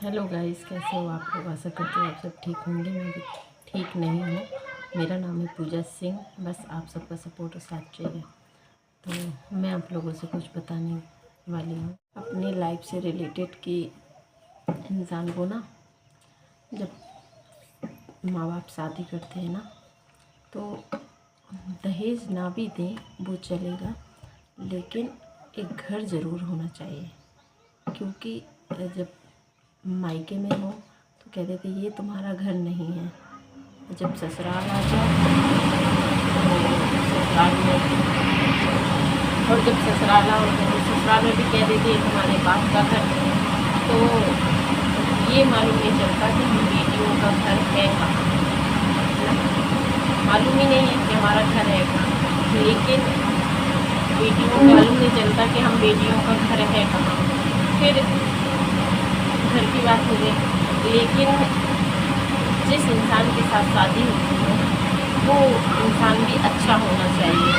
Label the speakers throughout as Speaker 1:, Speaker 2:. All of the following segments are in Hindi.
Speaker 1: हेलो गाइस, कैसे हो आप लोग। आशा करते हो आप सब ठीक होंगे। मैं भी ठीक नहीं हूँ। मेरा नाम है पूजा सिंह। बस आप सबका सपोर्ट और साथ चाहिए। तो मैं आप लोगों से कुछ बताने वाली हूँ अपनी लाइफ से रिलेटेड कि इंसान को ना, जब माँ बाप शादी करते हैं ना, तो दहेज ना भी दें वो चलेगा, लेकिन एक घर ज़रूर होना चाहिए। क्योंकि जब मायके में हो तो कहते थे ये तुम्हारा घर नहीं है। जब ससुराल आ जाओ तो ससुराल में, और जब ससुराल आओ तो ससुराल में भी कह देते ये तुम्हारे बाप का घर नहीं है। तो ये मालूम नहीं चलता कि हम बेटियों का घर है कहाँ, मालूम ही नहीं है कि हमारा घर है कहाँ। लेकिन बेटियों को मालूम नहीं चलता कि हम बेटियों का घर है कहाँ। फिर घर की बात हो गई, लेकिन जिस इंसान के साथ शादी होती है वो इंसान भी अच्छा होना चाहिए।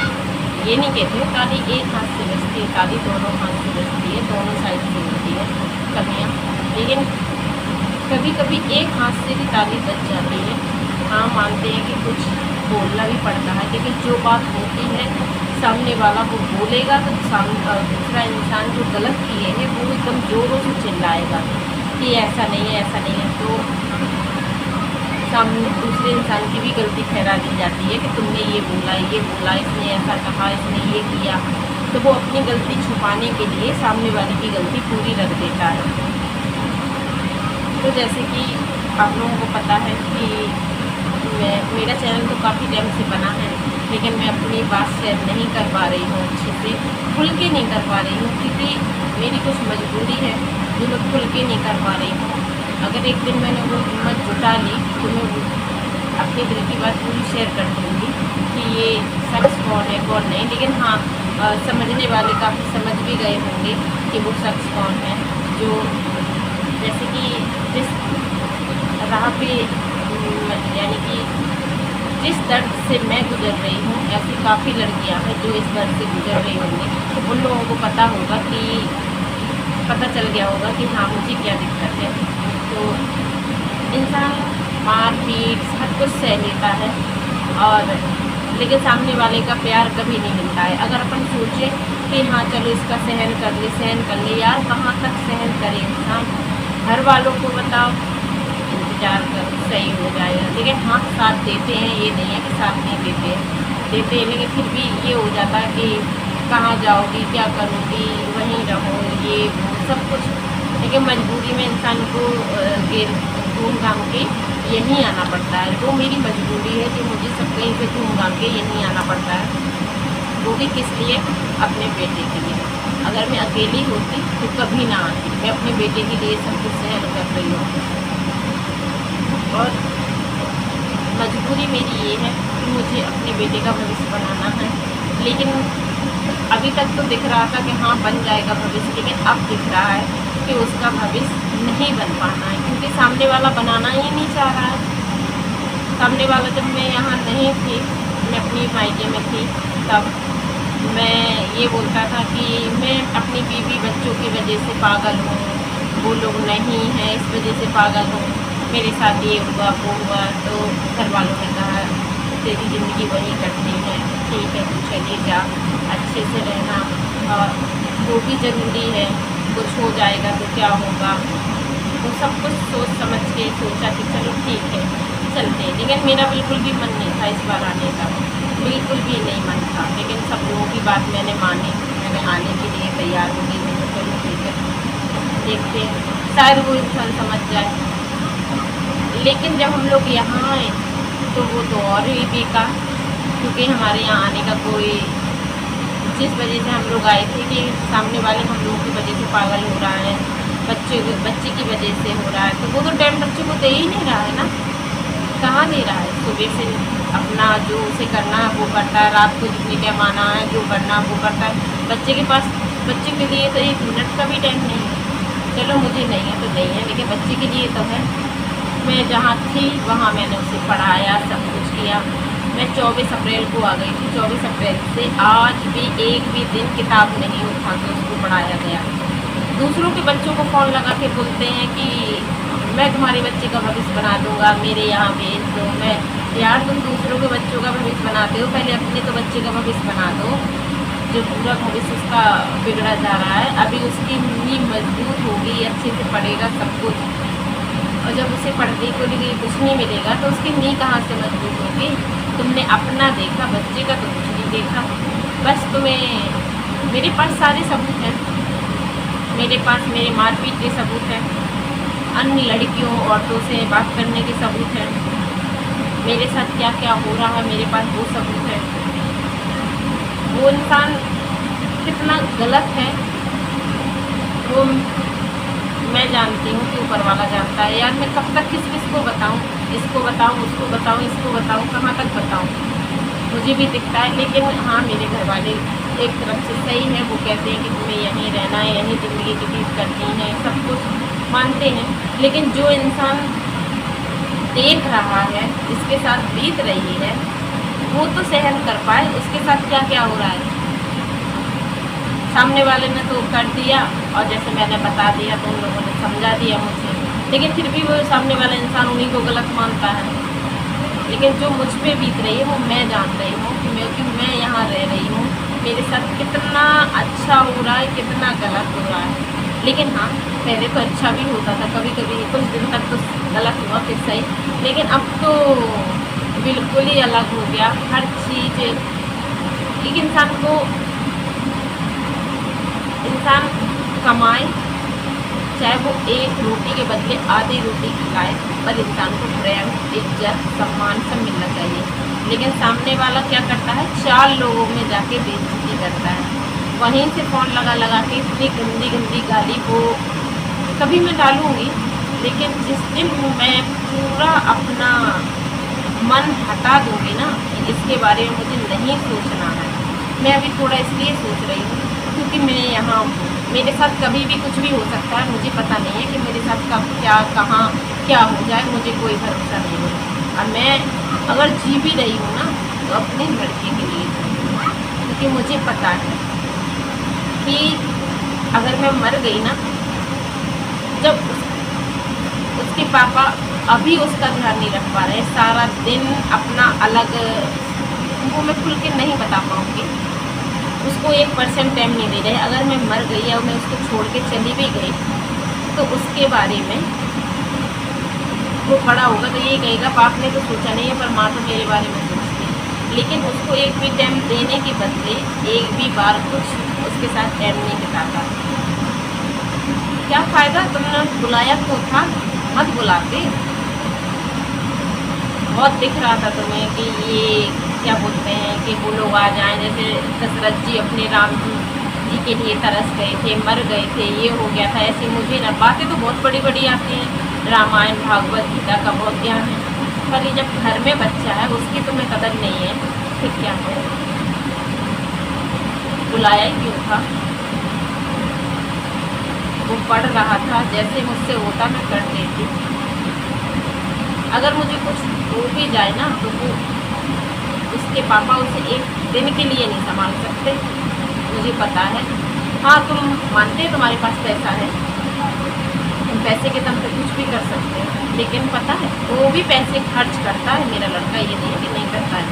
Speaker 1: ये नहीं कहती हूँ ताली एक हाथ से बजती है, ताली दोनों हाथ से बजती है, दोनों साइड से होती है कमियाँ, लेकिन कभी कभी एक हाथ से भी ताली बज जाती है। हाँ, मानते हैं कि कुछ बोलना भी पड़ता है, लेकिन जो बात होती है सामने वाला वो बोलेगा तो दूसरा इंसान जो गलत किए हैं वो एकदम ज़ोरों से चिल्लाएगा कि ऐसा नहीं है, ऐसा नहीं है। तो सामने दूसरे इंसान की भी गलती ठहरा दी जाती है कि तुमने ये बोला, इसने ऐसा कहा, इसने ये किया। तो वो अपनी गलती छुपाने के लिए सामने वाले की गलती पूरी रख देता है। तो जैसे कि आप लोगों को पता है कि मेरा चैनल तो काफ़ी टाइम से बना है, लेकिन मैं अपनी बात शेयर नहीं कर पा रही हूँ, अच्छे से खुल के नहीं कर पा रही हूँ, क्योंकि मेरी कुछ मजबूरी है जो मैं खुल के नहीं कर पा रही हूँ। अगर एक दिन मैंने वो हिम्मत जुटा ली तो मैं अपने दिल की बात पूरी शेयर कर दूँगी कि ये शख्स कौन है कौन नहीं। लेकिन हाँ, समझने वाले काफ़ी समझ भी गए होंगे कि वो शख्स कौन है। जो जैसे कि जिस राह पे यानी कि जिस दर्द से मैं गुजर रही हूँ, ऐसी काफ़ी लड़कियाँ हैं जो इस दर्द से गुजर रही होंगी। तो उन लोगों को पता होगा कि पता चल गया होगा कि हाँ मुझे क्या दिक्कत है। तो इंसान मार पीट सब कुछ सह लेता है, और लेकिन सामने वाले का प्यार कभी नहीं मिलता है। अगर अपन सोचें कि हाँ चलो इसका सहन कर ले, यार कहाँ तक सहन करे इंसान। घर वालों को बताओ, इंतजार करो, सही हो जाएगा। लेकिन हाँ, साथ देते हैं, ये नहीं है कि साथ नहीं देते हैं, लेकिन फिर भी ये हो जाता है कि कहाँ जाओगी, क्या करोगी, वहीं रहो, ये वो सब कुछ। लेकिन मजबूरी में इंसान को घूम घाम के यहीं आना पड़ता है। वो मेरी मजबूरी है कि मुझे सब कहीं से घूम घाम के यहीं आना पड़ता है, वो भी किस लिए, अपने बेटे के लिए। अगर मैं अकेली होती तो कभी ना आती। मैं अपने बेटे के लिए सब कुछ सहन कर रही हूँ, और मजबूरी मेरी ये है कि मुझे अपने बेटे का भविष्य बनाना है। लेकिन अभी तक तो दिख रहा था कि हाँ बन जाएगा भविष्य, लेकिन अब दिख रहा है कि उसका भविष्य नहीं बन पाना है, क्योंकि सामने वाला बनाना ही नहीं चाह रहा है। सामने वाला, जब मैं यहाँ नहीं थी, मैं अपनी मायके में थी, तब मैं ये बोलता था कि मैं अपनी बीवी बच्चों की वजह से पागल हूँ, वो लोग नहीं हैं इस वजह से पागल हूँ, मेरे साथ ये हुआ वो हुआ। तो घर वालों ने कहा तेरी ज़िंदगी वही कटनी है, ठीक है तू चली जा, अच्छे से रहना, और वो भी ज़रूरी है, कुछ हो जाएगा तो क्या होगा। तो सब कुछ सोच समझ के सोचा कि चलो ठीक है चलते हैं। लेकिन मेरा बिल्कुल भी मन नहीं था इस बार आने का, बिल्कुल भी नहीं मन था। लेकिन सब लोगों की बात मैंने मानी, मैंने आने के लिए तैयार हो गई। मैंने चलो ठीक है देखते हैं, शायद वो इंसान समझ जाए। लेकिन जब हम लोग यहाँ आए तो वो तो और ही बेकार, क्योंकि हमारे यहाँ आने का कोई, जिस वजह से हम लोग आए थे कि सामने वाले हम लोगों की वजह से पागल हो रहा है, बच्चे की वजह से हो रहा है, तो वो तो टाइम बच्चे को दे ही नहीं रहा है ना, कहाँ दे रहा है। सुबह से अपना जो उसे करना है वो करता है, रात को जितनी टाइम आना है जो करना है वो करता है। बच्चे के पास, बच्चे के लिए तो 1 मिनट का भी टाइम नहीं है। चलो मुझे नहीं है तो नहीं है, लेकिन बच्चे के लिए तो है। मैं जहाँ थी वहाँ मैंने उसे पढ़ाया, सब कुछ किया। मैं 24 अप्रैल को आ गई थी। 24 अप्रैल से आज भी एक भी दिन किताब नहीं उठा के उसको पढ़ाया गया। दूसरों के बच्चों को फ़ोन लगा के बोलते हैं कि मैं तुम्हारे बच्चे का भविष्य बना दूंगा, मेरे यहाँ भेज दो। मैं यार तुम दूसरों के बच्चों का भविष्य बनाते हो, पहले अपने तो बच्चे का भविष्य बना दो। जो पूरा भविष्य उसका बिगड़ा जा रहा है, अभी उसकी नींव मजबूत होगी, अच्छे से पढ़ेगा सब कुछ, और जब उसे पढ़ने को लिए कुछ नहीं मिलेगा तो उसकी नींव कहाँ से मजबूत होगी। तुमने अपना देखा, बच्चे का तो कुछ नहीं देखा। बस तुम्हें, मेरे पास सारे सबूत हैं, मेरे पास मेरे मारपीट के सबूत हैं, अन्य लड़कियों औरतों से बात करने के सबूत हैं, मेरे साथ क्या क्या हो रहा है मेरे पास वो सबूत है। वो इंसान कितना गलत है वो मैं जानती हूँ कि ऊपर वाला जानता है। यार मैं कब तक किस किस को बताऊँ, इसको बताऊँ, उसको बताऊँ, इसको बताऊँ, कहाँ तक बताऊँ। मुझे भी दिखता है, लेकिन हाँ मेरे घर वाले एक तरफ से सही है, वो कहते हैं कि तुम्हें यहीं रहना है, यहीं ज़िंदगी व्यतीत करनी है, सब कुछ मानते हैं। लेकिन जो इंसान देख रहा है, जिसके साथ बीत रही है, वो तो सहन कर पाए उसके साथ क्या क्या हो रहा है। सामने वाले ने तो कर दिया, और जैसे मैंने बता दिया तो उन लोगों ने समझा दिया मुझे, लेकिन फिर भी वो सामने वाला इंसान उन्हीं को गलत मानता है। लेकिन जो मुझ पे बीत रही है वो मैं जान रही हूँ क्योंकि मैं यहाँ रह रही हूँ, मेरे साथ कितना अच्छा हो रहा है, कितना गलत हो रहा है। लेकिन हाँ, पहले तो अच्छा भी होता था, कभी कभी कुछ दिन तक तो गलत हुआ फिर सही, लेकिन अब तो बिल्कुल ही अलग हो गया हर चीज़। एक इंसान कमाए, चाहे वो एक रोटी के बदले आधी रोटी खिलाए, पर इंसान को प्रेम, इज्जत, सम्मान सब मिलना चाहिए। लेकिन सामने वाला क्या करता है, 4 लोगों में जाके बेइज्जती करता है, वहीं से फ़ोन लगा लगा के इतनी गंदी गंदी गाली वो कभी मैं डालूँगी। लेकिन जिस दिन मैं पूरा अपना मन हटा दूँगी ना, इसके बारे में मुझे नहीं सोचना है। मैं अभी थोड़ा इसलिए सोच रही हूँ क्योंकि मैं यहाँ हूँ, मेरे साथ कभी भी कुछ भी हो सकता है, मुझे पता नहीं है कि मेरे साथ कब क्या कहाँ क्या हो जाए, मुझे कोई भरोसा नहीं है। और मैं अगर जी भी रही हूँ ना तो अपने लड़के के लिए, क्योंकि मुझे पता है कि अगर मैं मर गई ना, जब उसके पापा अभी उसका ध्यान नहीं रख पा रहे, सारा दिन अपना अलग, वो मैं खुल के नहीं बता पाऊँगी, उसको 1% टाइम नहीं दे रहे। अगर मैं मर गई या मैं उसको छोड़ के चली भी गई तो उसके बारे में वो बड़ा होगा तो ये कहेगा बाप ने तो सोचा नहीं है, पर माँ तो मेरे बारे में सोचती है। लेकिन उसको एक भी टाइम देने के बदले एक भी बार कुछ उसके साथ टाइम नहीं बिताता। क्या फ़ायदा, तुमने बुलाया तो था, मत बुलाते। बहुत दिख रहा था तुम्हें कि ये क्या बोलते हैं कि वो लोग आ जाएं, जैसे दशरथ जी अपने राम जी के लिए तरस गए थे, मर गए थे, ये हो गया था। ऐसी मुझे ना, बातें तो बहुत बड़ी बड़ी आती हैं, रामायण भागवत गीता का बहुत ज्ञान है, पर ये जब घर में बच्चा है उसकी तुम्हें कदर नहीं है, फिर क्या हो। बुलाया ही क्यों था, वो पढ़ रहा था, जैसे मुझसे होता मैं कर देती। अगर मुझे कुछ हो भी जाए ना तो वो उसके पापा उसे एक दिन के लिए नहीं संभाल सकते, मुझे पता है। हाँ तुम मानते हो तुम्हारे पास पैसा है, तुम पैसे के दम पे कुछ भी कर सकते हो, लेकिन पता है वो भी पैसे खर्च करता है मेरा लड़का, ये नहीं कि नहीं करता है।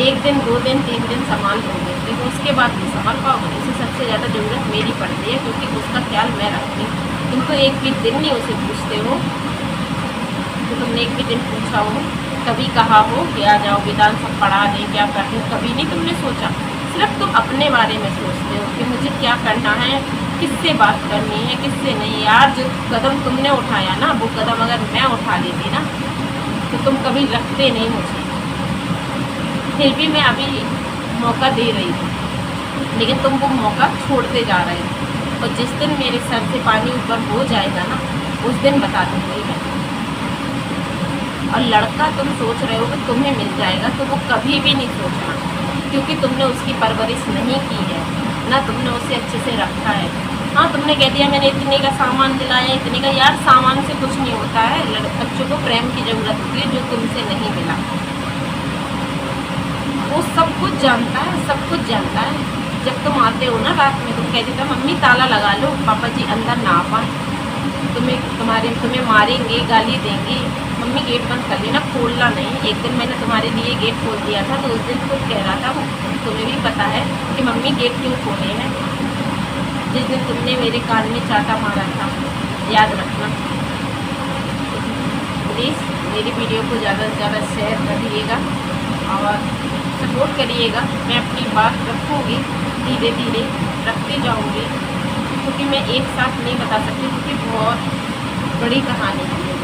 Speaker 1: 1 दिन 2 दिन 3 दिन संभाल लोगे, लेकिन उसके बाद नहीं संभाल पाओगे। उसे सबसे ज़्यादा ज़रूरत मेरी पड़ती है क्योंकि उसका ख्याल मैं रखती हूँ। तुम तो एक भी दिन नहीं उसे पूछते हो, तो तुमने एक भी दिन पूछा हो, कभी कहा हो कि आ जाओ विधान सब पढ़ा दें, क्या करते हो, कभी नहीं तुमने सोचा। सिर्फ तुम अपने बारे में सोचते हो कि मुझे क्या करना है, किससे बात करनी है, किससे नहीं। यार जो कदम तुमने उठाया ना, वो कदम अगर मैं उठा लेती ना तो तुम कभी रखते नहीं मुझे। फिर भी मैं अभी मौका दे रही हूँ, लेकिन तुम वो मौका छोड़ते जा रहे हो। और जिस दिन मेरे सर से पानी ऊपर हो जाएगा ना, उस दिन बता दूँगी मैं। और लड़का तुम सोच रहे हो कि तुम्हें मिल जाएगा, तो वो कभी भी नहीं सोचना, क्योंकि तुमने उसकी परवरिश नहीं की है ना, तुमने उसे अच्छे से रखा है। हाँ तुमने कह दिया मैंने इतने का सामान दिलाया, इतने का, यार सामान से कुछ नहीं होता है। बच्चों को प्रेम की ज़रूरत होती है जो तुमसे नहीं मिला। वो सब कुछ जानता है, सब कुछ जानता है, जब तुम आते हो ना रात में, तुम कहते थे मम्मी ताला लगा लो, पापा जी अंदर ना आ पाए, तुम्हें मारेंगे, गाली देंगे, मम्मी गेट बंद कर लेना, खोलना नहीं। एक दिन मैंने तुम्हारे लिए गेट खोल दिया था, तो उस दिन खुद कह रहा था, वो तुम्हें भी पता है कि मम्मी गेट क्यों खोले हैं, जिस दिन तुमने मेरे कान में चाटा मारा था, याद रखना। प्लीज़ मेरी वीडियो को ज़्यादा से ज़्यादा शेयर करिएगा और सपोर्ट करिएगा। मैं अपनी बात रखूँगी, धीरे धीरे रखती जाऊँगी, क्योंकि मैं एक साथ नहीं बता सकती, क्योंकि बहुत बड़ी कहानी है।